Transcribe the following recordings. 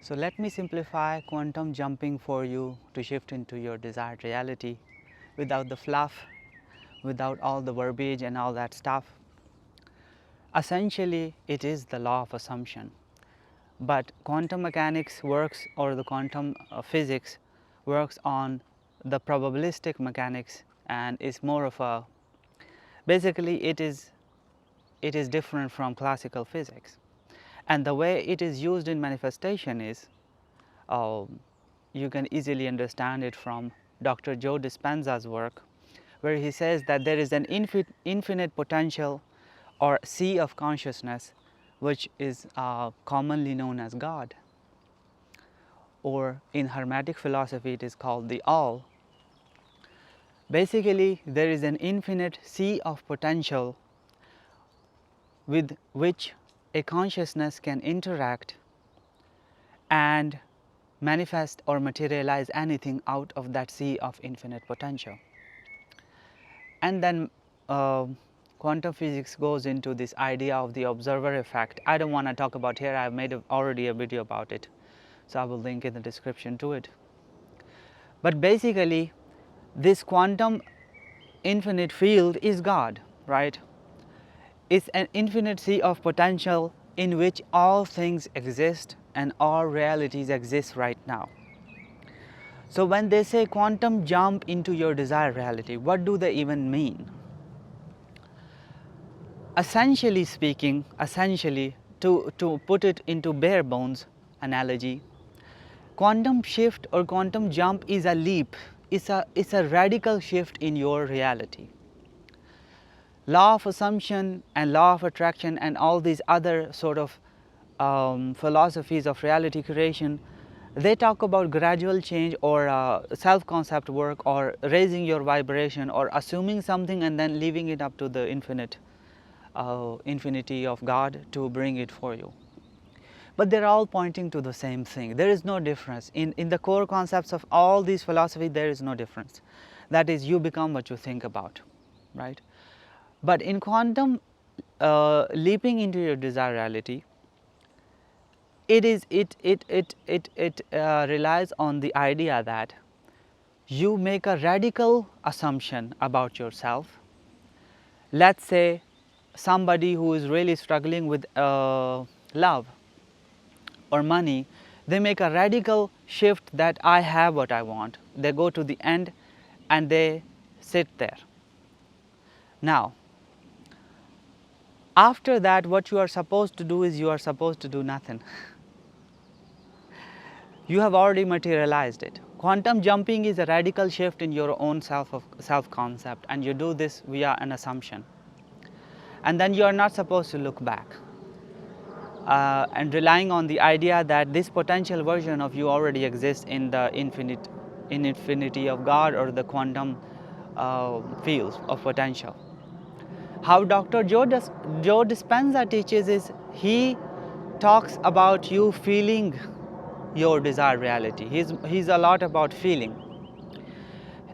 So let me simplify quantum jumping for you to shift into your desired reality without the fluff, without all the verbiage and all that stuff. Essentially, it is the law of assumption. But quantum mechanics works, or the quantum physics works on the probabilistic mechanics, and is more of a, basically it is different from classical physics. And the way it is used in manifestation is, you can easily understand it from Dr. Joe Dispenza's work, where he says that there is an infinite potential or sea of consciousness, which is commonly known as God, or in Hermetic philosophy it is called the All. Basically, there is an infinite sea of potential with which a consciousness can interact and manifest or materialize anything out of that sea of infinite potential. And then quantum physics goes into this idea of the observer effect. I don't want to talk about here, I have made already a video about it, so I will link in the description to it. But basically, this quantum infinite field is God, right? It's an infinite sea of potential in which all things exist and all realities exist right now. So when they say quantum jump into your desired reality, what do they even mean? Essentially speaking, to put it into bare bones analogy, quantum shift or quantum jump is a leap, it's a radical shift in your reality. Law of assumption and law of attraction and all these other sort of philosophies of reality creation, they talk about gradual change or self-concept work, or raising your vibration, or assuming something and then leaving it up to the infinity of God to bring it for you. But they're all pointing to the same thing. There is no difference. In the core concepts of all these philosophies, there is no difference. That is, you become what you think about, right? But in quantum leaping into your desired reality, it relies on the idea that you make a radical assumption about yourself. Let's say somebody who is really struggling with love or money, they make a radical shift that I have what I want. They go to the end and they sit there. Now, after that, what you are supposed to do is you are supposed to do nothing. You have already materialized it. Quantum jumping is a radical shift in your own self-concept, and you do this via an assumption. And then you are not supposed to look back. And relying on the idea that this potential version of you already exists in the infinity of God, or the quantum fields of potential. How Dr. Joe Dispenza teaches is, he talks about you feeling your desired reality. He's a lot about feeling.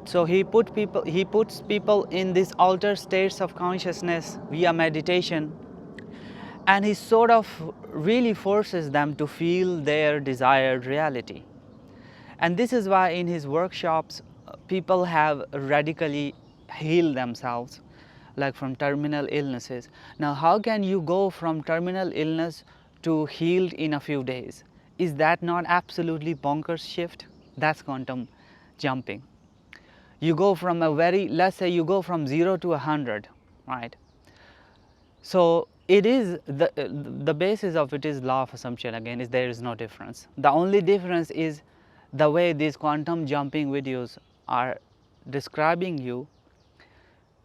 So he puts people in these altered states of consciousness via meditation, and he sort of really forces them to feel their desired reality. And this is why in his workshops people have radically healed themselves, like from terminal illnesses. Now, how can you go from terminal illness to healed in a few days? Is that not absolutely bonkers shift? That's quantum jumping. You go from let's say you go from 0 to 100, right? So it is the basis of it is law of assumption. Again, is there is no difference. The only difference is the way these quantum jumping videos are describing you,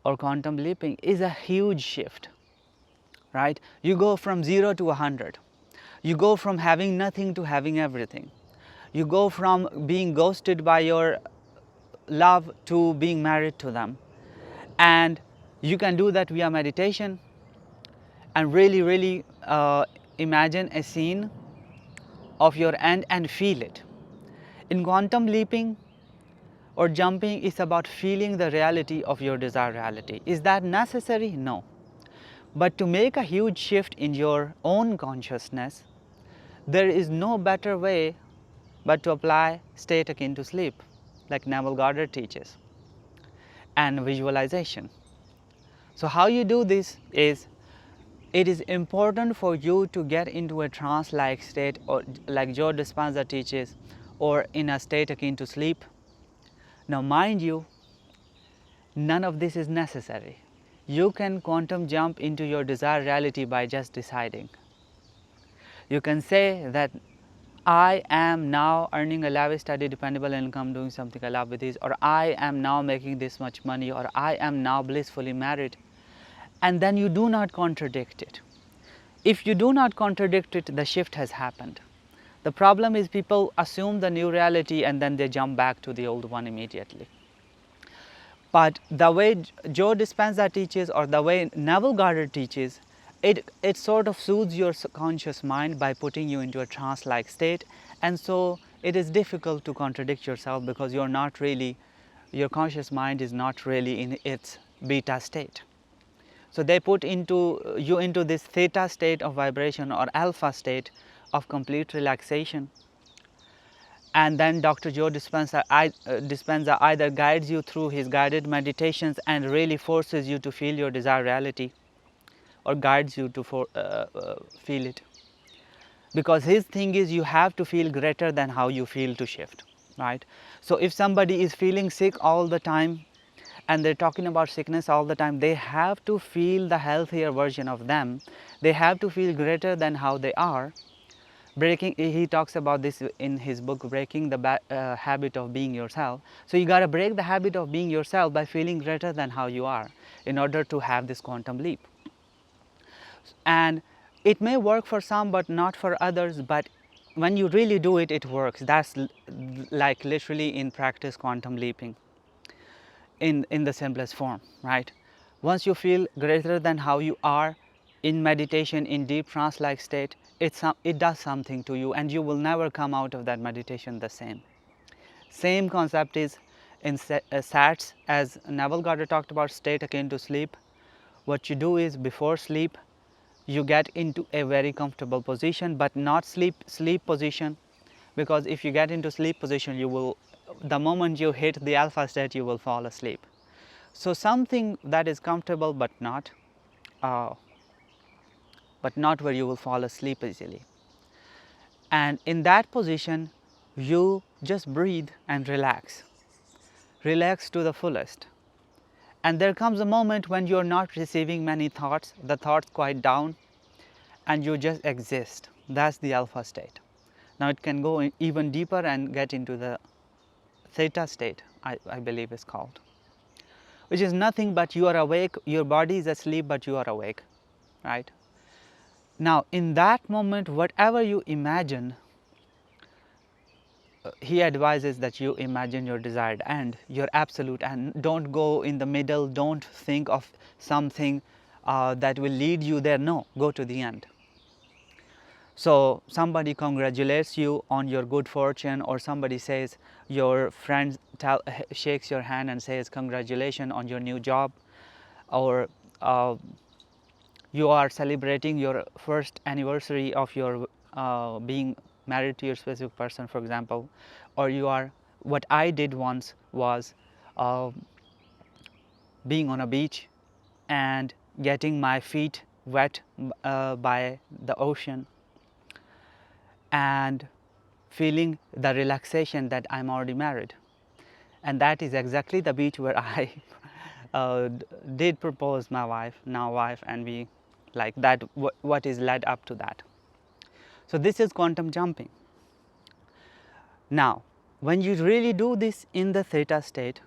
or quantum leaping, is a huge shift, right? You go from 0 to 100. You go from having nothing to having everything. You go from being ghosted by your love to being married to them. And you can do that via meditation, and really imagine a scene of your end and feel it. In quantum leaping or jumping, is about feeling the reality of your desired reality. Is that necessary? No. But to make a huge shift in your own consciousness, There is no better way but to apply state akin to sleep, like Neville Goddard teaches, and visualization. So how you do this is, it is important for you to get into a trance-like state, or like Joe Dispenza teaches, or in a state akin to sleep. Now mind you, none of this is necessary. You can quantum jump into your desired reality by just deciding. You can say that I am now earning a lavish, steady, dependable income, doing something I love with this, or I am now making this much money, or I am now blissfully married, and then you do not contradict it. If you do not contradict it, the shift has happened. The problem is people assume the new reality and then they jump back to the old one immediately. But the way Joe Dispenza teaches, or the way Neville Goddard teaches, it sort of soothes your subconscious mind by putting you into a trance-like state, and so it is difficult to contradict yourself because you're not really, your conscious mind is not really in its beta state. So they put you into this theta state of vibration, or alpha state of complete relaxation. And then Dr. Joe Dispenza either guides you through his guided meditations and really forces you to feel your desired reality, or guides you to feel it. Because his thing is, you have to feel greater than how you feel to shift, right? So if somebody is feeling sick all the time and they're talking about sickness all the time, they have to feel the healthier version of them. They have to feel greater than how they are. He talks about this in his book, Breaking the Habit of Being Yourself. So you got to break the habit of being yourself by feeling greater than how you are in order to have this quantum leap. And it may work for some but not for others, but when you really do it, it works. That's like literally in practice quantum leaping in the simplest form, right? Once you feel greater than how you are in meditation, in deep trance-like state, it does something to you, and you will never come out of that meditation the same. Same concept is in SATs, as Neville Goddard talked about, state akin to sleep. What you do is, before sleep, you get into a very comfortable position, but not sleep position, because if you get into sleep position, the moment you hit the alpha state, you will fall asleep. So something that is comfortable but not where you will fall asleep easily. And in that position, you just breathe and relax to the fullest. And there comes a moment when you are not receiving many thoughts, the thoughts quiet down, and you just exist. That's the alpha state. Now it can go even deeper and get into the theta state, I believe is called, which is nothing but you are awake, your body is asleep but you are awake, right? Now in that moment, whatever you imagine, he advises that you imagine your desired end, your absolute end. Don't go in the middle, don't think of something that will lead you there. No, go to the end. So somebody congratulates you on your good fortune, or somebody says, your friend shakes your hand and says congratulations on your new job, or you are celebrating your first anniversary of your being married to your specific person, for example, or you are, what I did once was being on a beach and getting my feet wet by the ocean and feeling the relaxation that I'm already married. And that is exactly the beach where I did propose my wife, now wife, and we like that, what is led up to that. So this is quantum jumping. Now when you really do this in the theta state,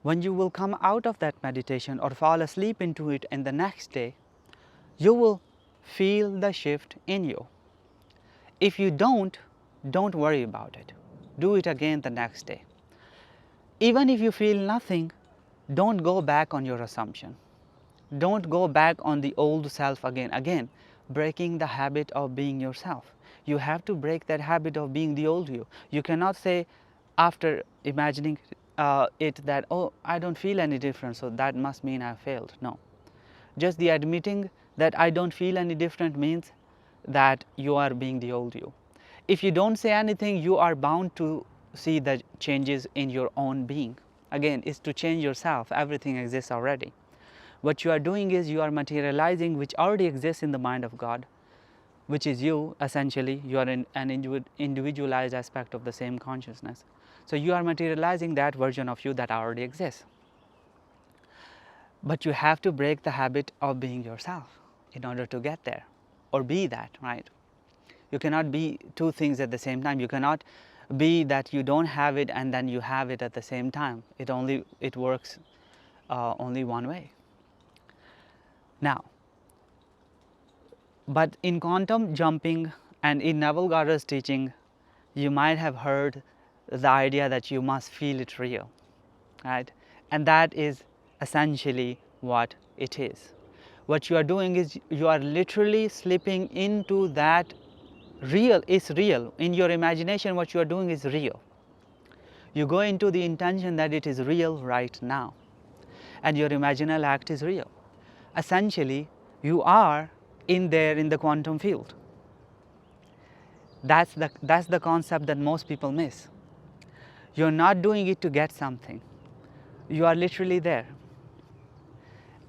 when you will come out of that meditation or fall asleep into it, and the next day you will feel the shift in you. If you don't worry about it. Do it again the next day. Even if you feel nothing, don't go back on your assumption. Don't go back on the old self again, breaking the habit of being yourself. You have to break that habit of being the old you. You cannot say after imagining it that, oh, I don't feel any different, so that must mean I failed. No. Just the admitting that I don't feel any different means that you are being the old you. If you don't say anything, you are bound to see the changes in your own being. Again, it's to change yourself. Everything exists already. What you are doing is you are materializing which already exists in the mind of God, which is you. Essentially, you are an individualized aspect of the same consciousness. So you are materializing that version of you that already exists. But you have to break the habit of being yourself in order to get there, or be that, right? You cannot be two things at the same time. You cannot be that you don't have it and then you have it at the same time. It works only one way. Now, but in quantum jumping and in Neville Goddard's teaching, you might have heard the idea that you must feel it real, right? And that is essentially what it is. What you are doing is you are literally slipping into that real is real. In your imagination, what you are doing is real. You go into the intention that it is real right now, and your imaginal act is real. Essentially, you are in there in the quantum field. That's the concept that most people miss. You're not doing it to get something. You are literally there.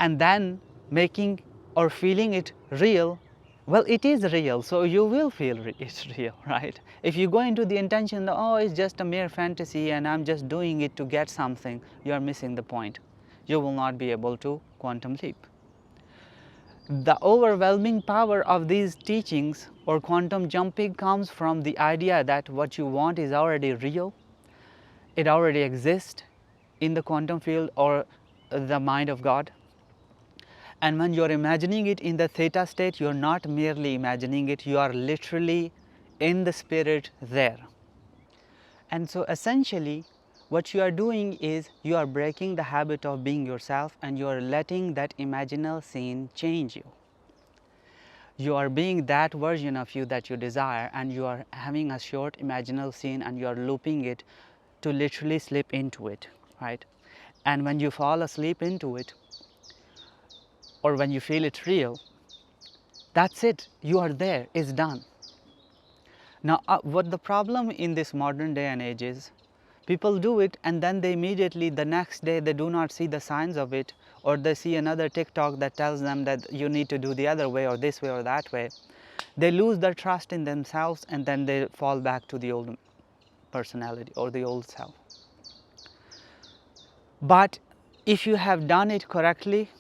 And then making or feeling it real, well, it is real, so you will feel it's real, right? If you go into the intention that, oh, it's just a mere fantasy and I'm just doing it to get something, you are missing the point. You will not be able to quantum leap. The overwhelming power of these teachings or quantum jumping comes from the idea that what you want is already real. It already exists in the quantum field or the mind of God. And when you're imagining it in the theta state, you're not merely imagining it, you are literally in the spirit there. And so essentially, what you are doing is you are breaking the habit of being yourself and you are letting that imaginal scene change you. You are being that version of you that you desire, and you are having a short imaginal scene and you are looping it to literally slip into it, right? And when you fall asleep into it, or when you feel it real, that's it, you are there, it's done. Now, what the problem in this modern day and age is, people do it and then they immediately, the next day, they do not see the signs of it, or they see another TikTok that tells them that you need to do the other way or this way or that way. They lose their trust in themselves and then they fall back to the old personality or the old self. But if you have done it correctly,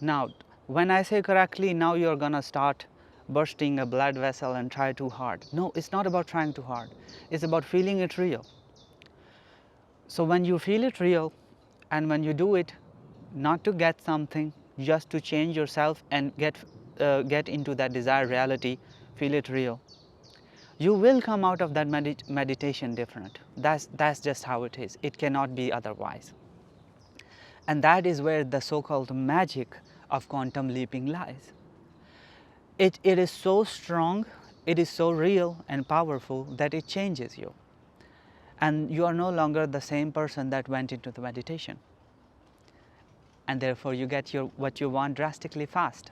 now when I say correctly, now you're gonna start bursting a blood vessel and try too hard. No, it's not about trying too hard. It's about feeling it real. So when you feel it real and when you do it not to get something, just to change yourself and get into that desired reality, feel it real, you will come out of that meditation different. That's just how it is. It cannot be otherwise. And that is where the so-called magic of quantum leaping lies. It is so strong, it is so real and powerful that it changes you. And you are no longer the same person that went into the meditation. And therefore you get what you want drastically fast.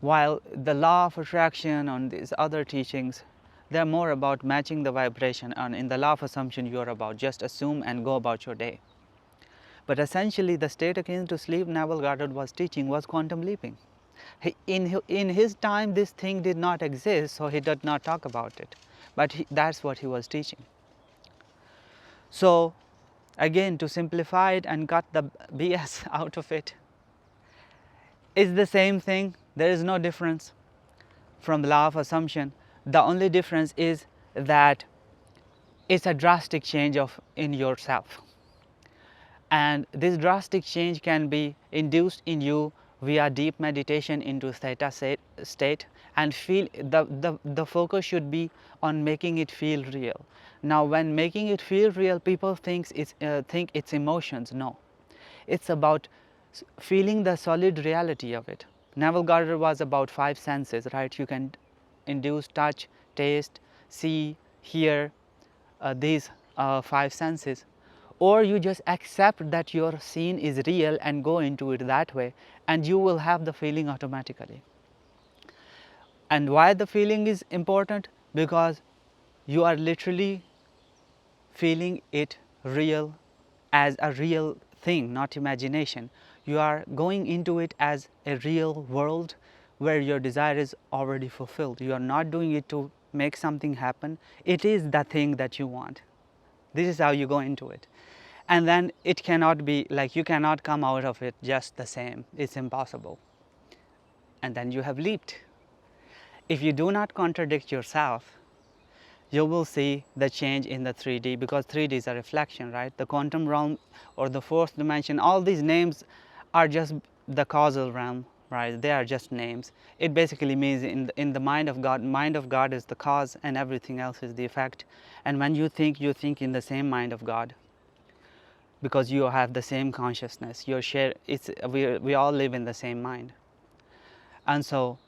While the law of attraction and these other teachings, they're more about matching the vibration, and in the law of assumption you are about just assume and go about your day. But essentially the state akin to sleep Neville Goddard was teaching was quantum leaping. In his time this thing did not exist, so he did not talk about it. But that's what he was teaching. So again, to simplify it and cut the BS out of it, it's the same thing. There is no difference from the law of assumption. The only difference is that it's a drastic change in yourself. And this drastic change can be induced in you via deep meditation into theta state, and feel the focus should be on making it feel real. Now when making it feel real, people think it's emotions. No, it's about feeling the solid reality of it. Neville Goddard was about 5 senses, right? You can induce touch, taste, see, hear, these 5 senses. Or you just accept that your scene is real and go into it that way, and you will have the feeling automatically. And why the feeling is important? Because you are literally feeling it real, as a real thing, not imagination. You are going into it as a real world where your desire is already fulfilled. You are not doing it to make something happen. It is the thing that you want. This is how you go into it. And then it cannot be like, you cannot come out of it just the same. It's impossible. And then you have leaped. If you do not contradict yourself, you will see the change in the 3D, because 3D is a reflection, right? The quantum realm or the fourth dimension, all these names are just the causal realm, right? They are just names. It basically means in the mind of God is the cause and everything else is the effect. And when you think in the same mind of God, because you have the same consciousness. We all live in the same mind. And so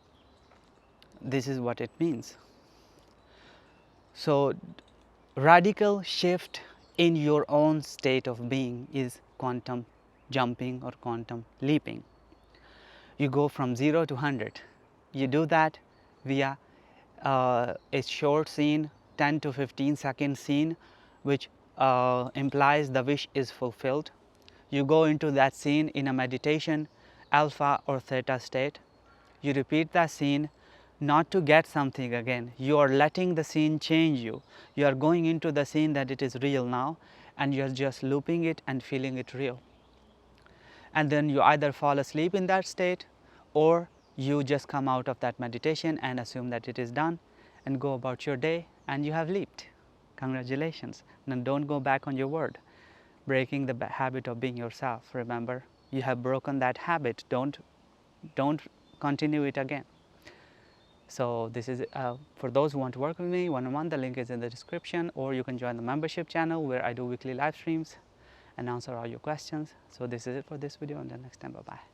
this is what it means. So radical shift in your own state of being is quantum jumping or quantum leaping. You go from 0 to 100. You do that via a short scene, 10 to 15 second scene, which implies the wish is fulfilled. You go into that scene in a meditation, alpha or theta state. You repeat that scene not to get something again. You are letting the scene change you. You are going into the scene that it is real now, and you are just looping it and feeling it real. And then you either fall asleep in that state, or you just come out of that meditation and assume that it is done and go about your day, and you have leaped. Congratulations. Now don't go back on your word. Breaking the habit of being yourself. Remember, you have broken that habit. Don't continue it again. So this is for those who want to work with me one-on-one. The link is in the description, or you can join the membership channel where I do weekly live streams and answer all your questions. So this is it for this video. Until next time, bye bye.